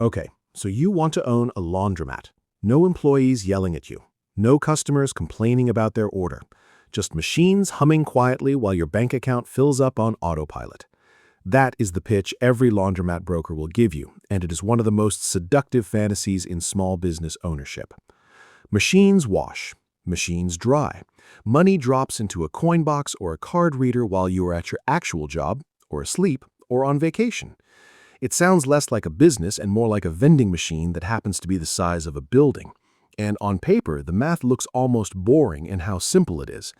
Okay, so you want to own a laundromat. No employees yelling at you. No customers complaining about their order. Just machines humming quietly while your bank account fills up on autopilot. That is the pitch every laundromat broker will give you, and it is one of the most seductive fantasies in small business ownership. Machines wash. Machines dry. Money drops into a coin box or a card reader while you are at your actual job, or asleep, or on vacation. It sounds less like a business and more like a vending machine that happens to be the size of a building. And on paper, the math looks almost boring in how simple it is.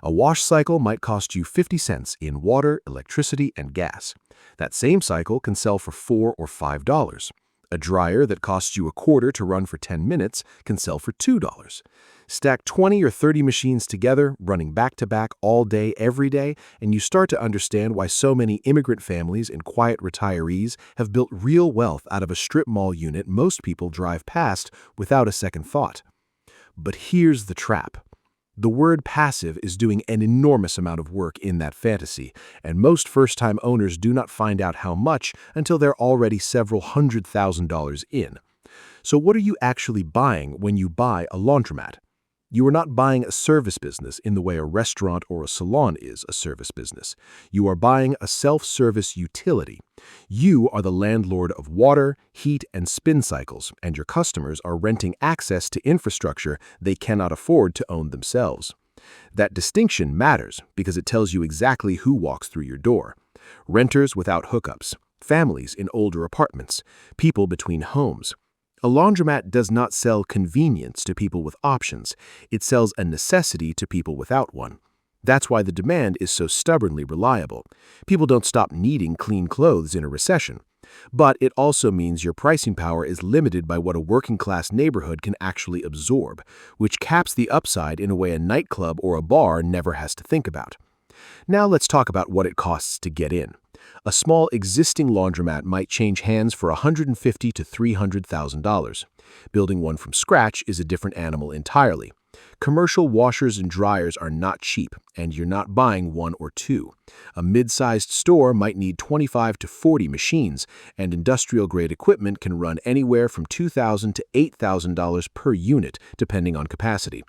A wash cycle might cost you 50 cents in water, electricity, and gas. That same cycle can sell for $4 or $5. A dryer that costs you a quarter to run for 10 minutes can sell for $2. Stack 20 or 30 machines together, running back-to-back all day, every day, and you start to understand why so many immigrant families and quiet retirees have built real wealth out of a strip mall unit most people drive past without a second thought. But here's the trap. The word passive is doing an enormous amount of work in that fantasy, and most first-time owners do not find out how much until they're already several $100,000 in. So what are you actually buying when you buy a laundromat? You are not buying a service business in the way a restaurant or a salon is a service business. You are buying a self-service utility. You are the landlord of water, heat, and spin cycles, and your customers are renting access to infrastructure they cannot afford to own themselves. That distinction matters because it tells you exactly who walks through your door. Renters without hookups, families in older apartments, people between homes. A laundromat does not sell convenience to people with options. It sells a necessity to people without one. That's why the demand is so stubbornly reliable. People don't stop needing clean clothes in a recession. But it also means your pricing power is limited by what a working-class neighborhood can actually absorb, which caps the upside in a way a nightclub or a bar never has to think about. Now let's talk about what it costs to get in. A small existing laundromat might change hands for $150,000 to $300,000. Building one from scratch is a different animal entirely. Commercial washers and dryers are not cheap, and you're not buying one or two. A mid-sized store might need 25 to 40 machines, and industrial-grade equipment can run anywhere from $2,000 to $8,000 per unit, depending on capacity.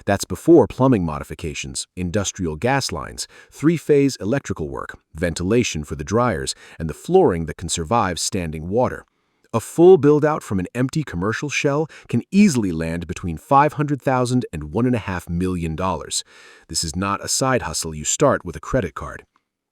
That's before plumbing modifications, industrial gas lines, three-phase electrical work, ventilation for the dryers, and the flooring that can survive standing water. A full build-out from an empty commercial shell can easily land between $500,000 and $1.5 million. This is not a side hustle you start with a credit card.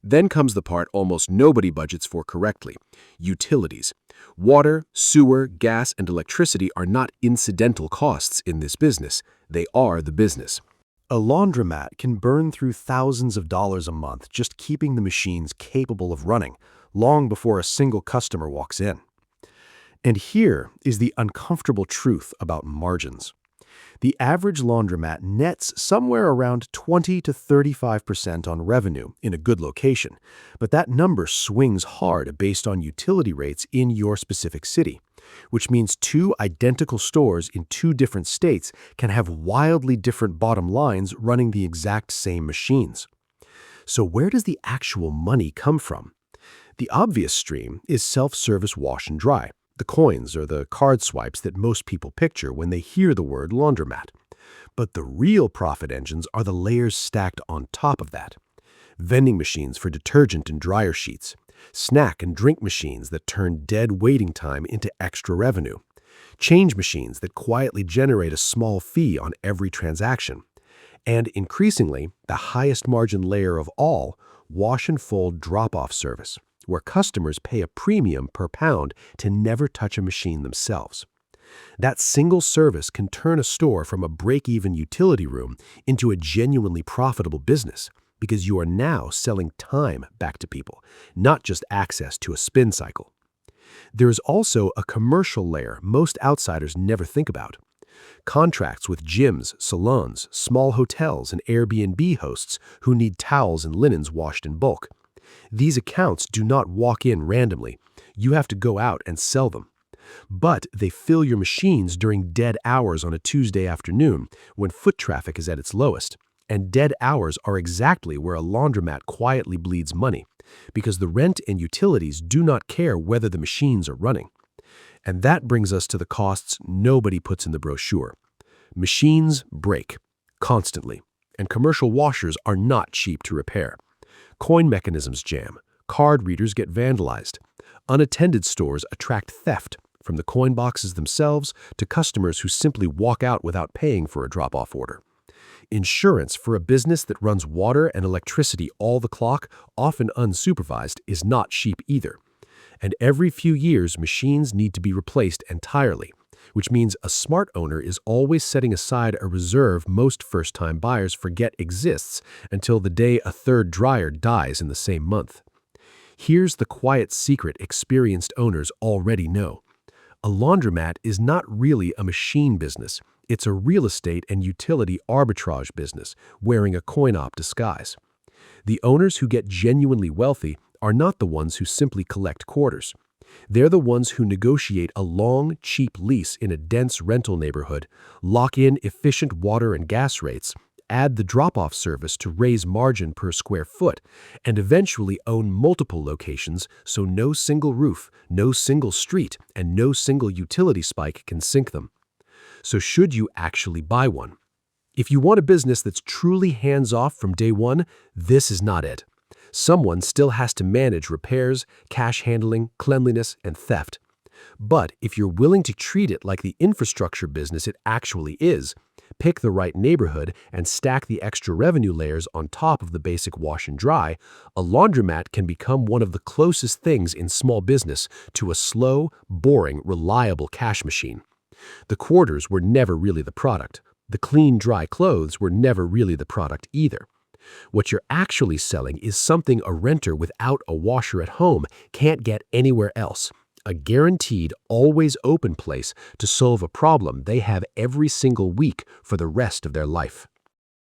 Then comes the part almost nobody budgets for correctly: utilities. Water, sewer, gas, and electricity are not incidental costs in this business. They are the business. A laundromat can burn through thousands of dollars a month just keeping the machines capable of running, long before a single customer walks in. And here is the uncomfortable truth about margins. The average laundromat nets somewhere around 20 to 35% on revenue in a good location, but that number swings hard based on utility rates in your specific city, which means two identical stores in two different states can have wildly different bottom lines running the exact same machines. So where does the actual money come from? The obvious stream is self-service wash and dry. The coins or the card swipes that most people picture when they hear the word laundromat. But the real profit engines are the layers stacked on top of that. Vending machines for detergent and dryer sheets, snack and drink machines that turn dead waiting time into extra revenue, change machines that quietly generate a small fee on every transaction, and increasingly, the highest margin layer of all, wash and fold drop-off service, where customers pay a premium per pound to never touch a machine themselves. That single service can turn a store from a break-even utility room into a genuinely profitable business because you are now selling time back to people, not just access to a spin cycle. There is also a commercial layer most outsiders never think about. Contracts with gyms, salons, small hotels, and Airbnb hosts who need towels and linens washed in bulk. These accounts do not walk in randomly. You have to go out and sell them. But they fill your machines during dead hours on a Tuesday afternoon when foot traffic is at its lowest. And dead hours are exactly where a laundromat quietly bleeds money, because the rent and utilities do not care whether the machines are running. And that brings us to the costs nobody puts in the brochure. Machines break constantly, and commercial washers are not cheap to repair. Coin mechanisms jam, card readers get vandalized. Unattended stores attract theft, from the coin boxes themselves to customers who simply walk out without paying for a drop-off order. Insurance for a business that runs water and electricity all the clock, often unsupervised, is not cheap either. And every few years, machines need to be replaced entirely, which means a smart owner is always setting aside a reserve most first-time buyers forget exists until the day a third dryer dies in the same month. Here's the quiet secret experienced owners already know. A laundromat is not really a machine business. It's a real estate and utility arbitrage business, wearing a coin-op disguise. The owners who get genuinely wealthy are not the ones who simply collect quarters. They're the ones who negotiate a long, cheap lease in a dense rental neighborhood, lock in efficient water and gas rates, add the drop-off service to raise margin per square foot, and eventually own multiple locations so no single roof, no single street, and no single utility spike can sink them. So should you actually buy one? If you want a business that's truly hands-off from day one, this is not it. Someone still has to manage repairs, cash handling, cleanliness, and theft. But if you're willing to treat it like the infrastructure business it actually is, pick the right neighborhood, and stack the extra revenue layers on top of the basic wash and dry, a laundromat can become one of the closest things in small business to a slow, boring, reliable cash machine. The quarters were never really the product. The clean, dry clothes were never really the product either. What you're actually selling is something a renter without a washer at home can't get anywhere else. A guaranteed, always open place to solve a problem they have every single week for the rest of their life.